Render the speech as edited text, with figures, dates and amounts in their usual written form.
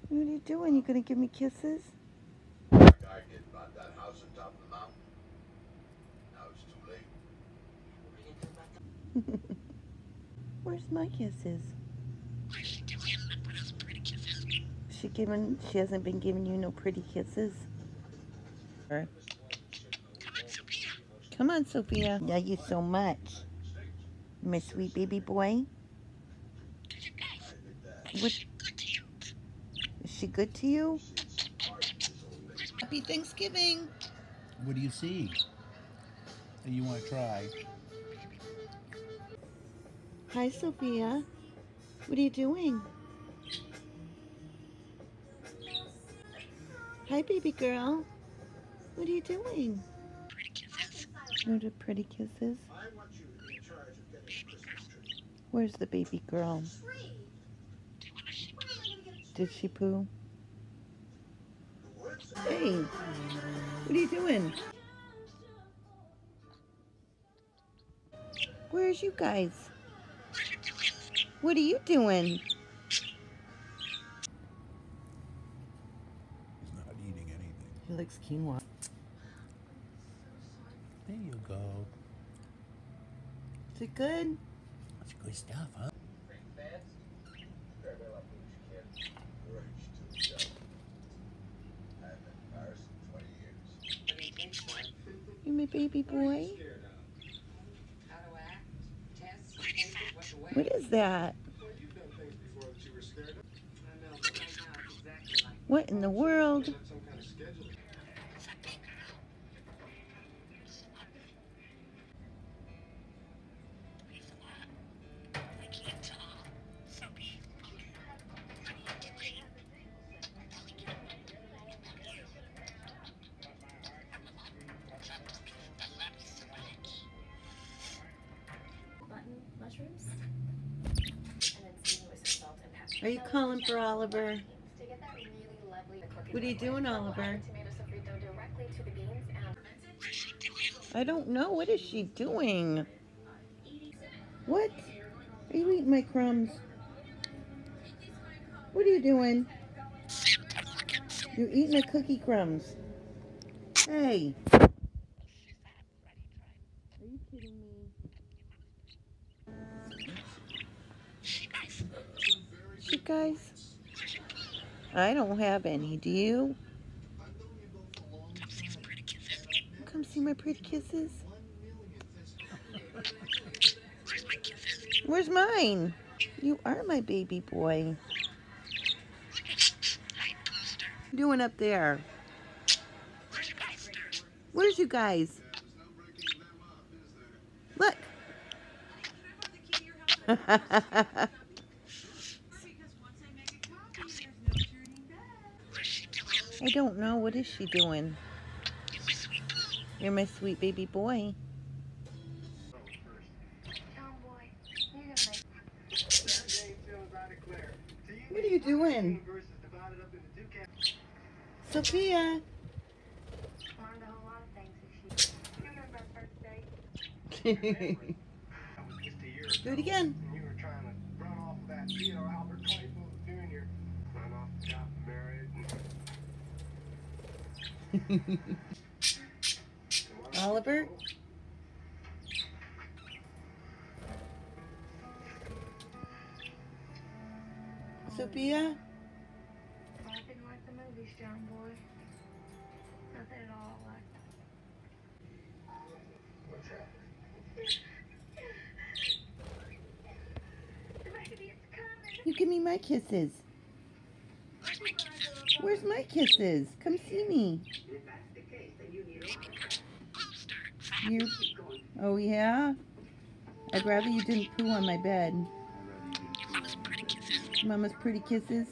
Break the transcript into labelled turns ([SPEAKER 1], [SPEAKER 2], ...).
[SPEAKER 1] What are you doing? You gonna give me kisses?
[SPEAKER 2] Guy did about that house on top of the mountain. Now it's too late.
[SPEAKER 1] Where's my kisses? She hasn't been giving you no pretty kisses? Come on, Sophia. Love you so much. My sweet baby boy. What? Is she good to you? Happy Thanksgiving.
[SPEAKER 3] What do you see that you want to try?
[SPEAKER 1] Hi, Sophia. What are you doing? Hi, baby girl. What are you doing? What are pretty kisses? Where's the baby girl? Did she poo? Hey, what are you doing? Where's you guys? What are you doing?
[SPEAKER 3] He's not eating anything.
[SPEAKER 1] He likes quinoa.
[SPEAKER 3] There you go.
[SPEAKER 1] Is it good?
[SPEAKER 3] That's good stuff, huh?
[SPEAKER 1] You my baby boy? What is that? What in the world?
[SPEAKER 4] Mushrooms, and then season with some salt and pepper.
[SPEAKER 1] Are you calling for Oliver?
[SPEAKER 4] To get that really lovely
[SPEAKER 1] What are you doing, Oliver?
[SPEAKER 4] tomato sofrito directly to the beans and
[SPEAKER 1] I don't know. What is she doing? What? Are you eating my crumbs? What are you doing? You're eating my cookie crumbs. Hey. Are you kidding me? She guys? I don't have any. Do you? Come see my pretty kisses. Where's mine? You are my baby boy. What are you doing up there? Where's you guys? Look. I don't know. What is she doing? You're my sweet baby boy. What are you doing? Sophia. Do it again. Oliver? Sophia?
[SPEAKER 4] I didn't like the movies, John boy. Nothing at all like
[SPEAKER 2] What's happening?
[SPEAKER 1] You give me my kisses. Where's my kisses? Come see me. You? Oh yeah? I'd rather you didn't poo on my bed. Mama's pretty kisses.